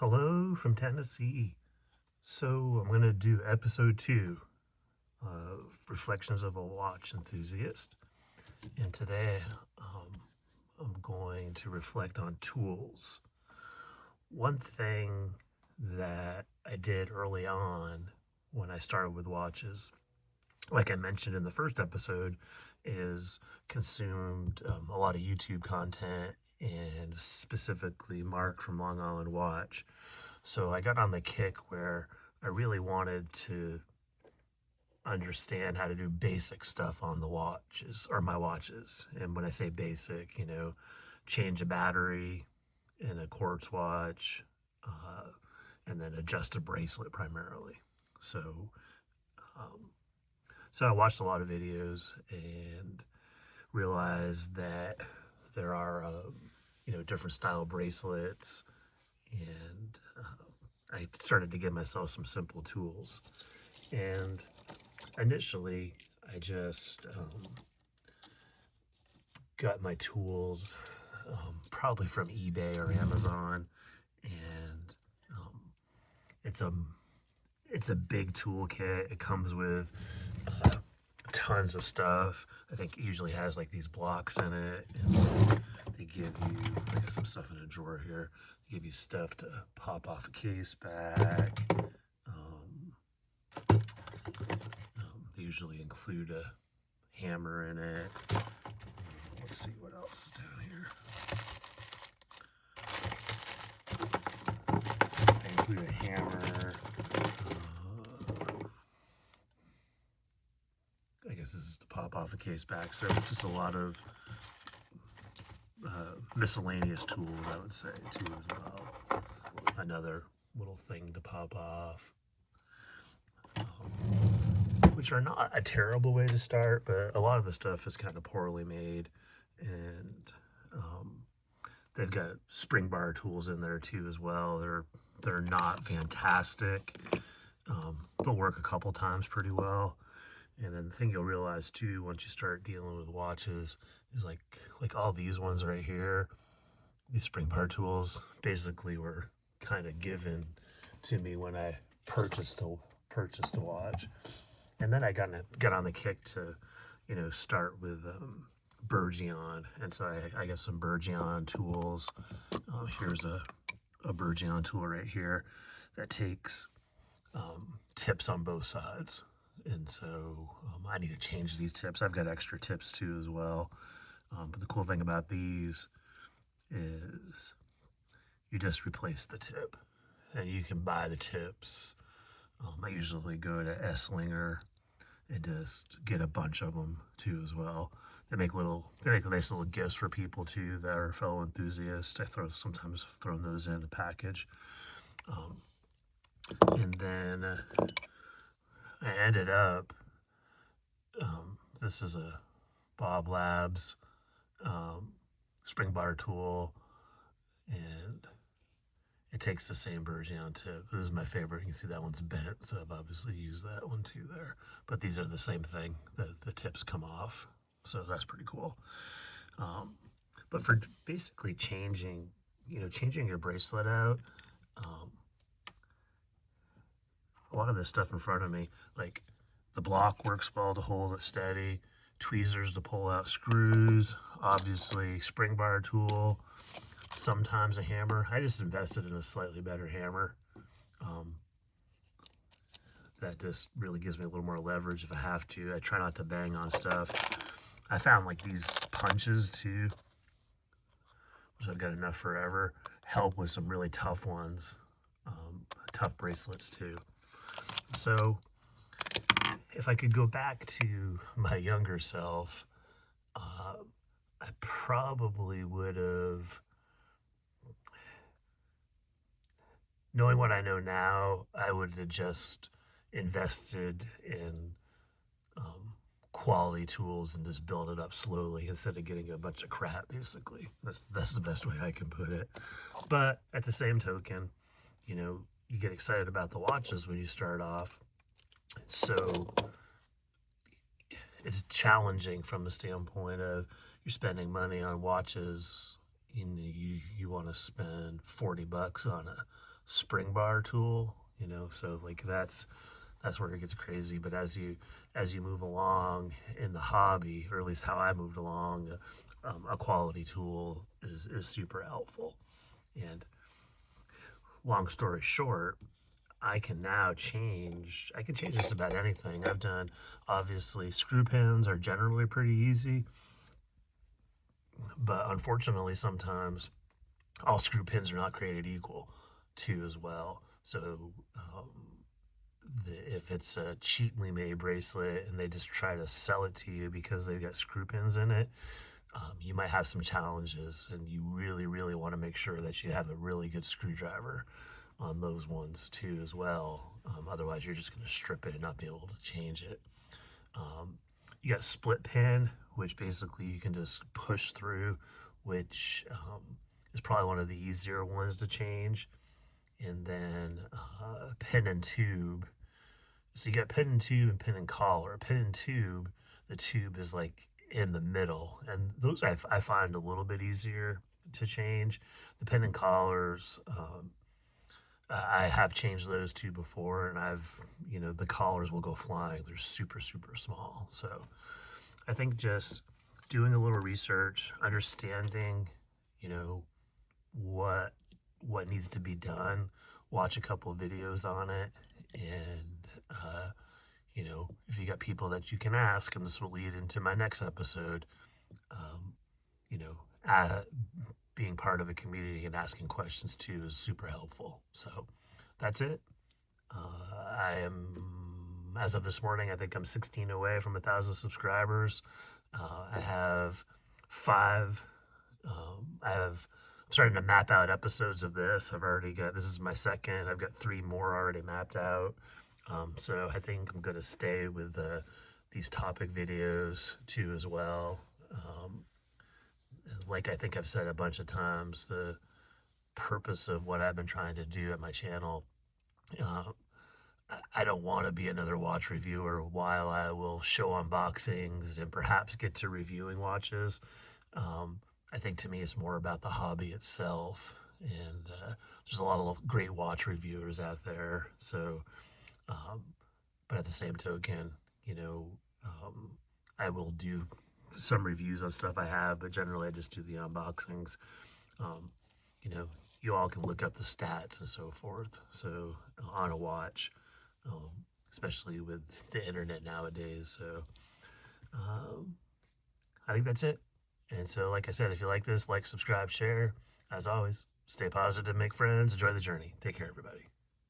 Hello from Tennessee. So I'm going to do episode 2 of Reflections of a Watch Enthusiast. And today I'm going to reflect on tools. One thing that I did early on when I started with watches, like I mentioned in the first episode, is consumed a lot of YouTube content and specifically Mark from Long Island Watch. So I got on the kick where I really wanted to understand how to do basic stuff on the watches or my watches. And when I say basic, change a battery in a quartz watch, uh, and then adjust a bracelet primarily. So, um, so I watched a lot of videos and realized that there are, different style bracelets, and I started to give myself some simple tools. And initially, I just got my tools probably from eBay or Amazon, and um, it's a it's a big toolkit. It comes with tons of stuff. I think it usually has like these blocks in it, and they give you like some stuff in a drawer here. They give you stuff to pop off a case back. They usually include a hammer in it. Let's see what else is down here. They include a hammer. I guess this is to pop off a case back. So it's just a lot of miscellaneous tools, I would say, too, as well. Another little thing to pop off. Which are not a terrible way to start, but a lot of the stuff is kind of poorly made, and they've got spring bar tools in there too as well. They're not fantastic. They'll work a couple times pretty well, and then the thing you'll realize too once you start dealing with watches is like all these ones right here. These spring bar tools basically were kind of given to me when I purchased a watch. And then I got on the kick to, start with Bergeon. And so I got some Bergeon tools. Here's a Bergeon tool right here that takes tips on both sides. And so I need to change these tips. I've got extra tips too as well. But the cool thing about these is you just replace the tip. And you can buy the tips. I usually go to Esslinger and just get a bunch of them too as well. They make nice little gifts for people too that are fellow enthusiasts. I sometimes throw those in a package. And then I ended up, this is a Bob Labs spring bar tool, and it takes the same Bergeon tip. This is my favorite. You can see that one's bent, so I've obviously used that one too there. But these are the same thing. The tips come off, so that's pretty cool. But for basically changing your bracelet out, a lot of this stuff in front of me, like the block works well to hold it steady, tweezers to pull out screws, obviously spring bar tool, sometimes a hammer. I just invested in a slightly better hammer. That just really gives me a little more leverage if I have to. I try not to bang on stuff. I found like these punches too, which I've got enough forever, help with some really tough ones, tough bracelets too. So if I could go back to my younger self, I probably would have, knowing what I know now, I would have just invested in quality tools and just build it up slowly instead of getting a bunch of crap, basically. That's the best way I can put it. But at the same token, you get excited about the watches when you start off. So it's challenging from the standpoint of you're spending money on watches. You want to spend $40 on spring bar tool, so like that's where it gets crazy. But as you move along in the hobby, or at least how I moved along, a quality tool is super helpful. And long story short, I can change just about anything. I've done, obviously, screw pins are generally pretty easy, but unfortunately sometimes all screw pins are not created equal too as well. So if it's a cheaply made bracelet and they just try to sell it to you because they've got screw pins in it, you might have some challenges, and you really, really want to make sure that you have a really good screwdriver on those ones too as well. Otherwise, you're just going to strip it and not be able to change it. Um, you got split pin, which basically you can just push through, which is probably one of the easier ones to change. And then pin and tube. So you got pin and tube and pin and collar. Pin and tube, the tube is like in the middle, and those I find a little bit easier to change. The pin and collars, I have changed those two before, and the collars will go flying. They're super, super small. So I think just doing a little research, understanding, you know, what what needs to be done, watch a couple of videos on it, and if you got people that you can ask, and this will lead into my next episode, um, you know, uh, being part of a community and asking questions too is super helpful. So that's it. I am, as of this morning, I think I'm 16 away from 1,000 subscribers. I have five. I'm starting to map out episodes of this. This is my second. I've got three more already mapped out. So I think I'm going to stay with these topic videos too as well. Um, like I think I've said a bunch of times, the purpose of what I've been trying to do at my channel, uh, I don't want to be another watch reviewer. While I will show unboxings and perhaps get to reviewing watches, um, I think to me it's more about the hobby itself. And there's a lot of great watch reviewers out there. So, um, but at the same token, you know, um, I will do some reviews on stuff I have, but generally I just do the unboxings. Um, you know, you all can look up the stats and so forth. So on a watch, um, especially with the internet nowadays. So um, I think that's it. And so, like I said, if you like this, like, subscribe, share. As always, stay positive, make friends, enjoy the journey. Take care, everybody.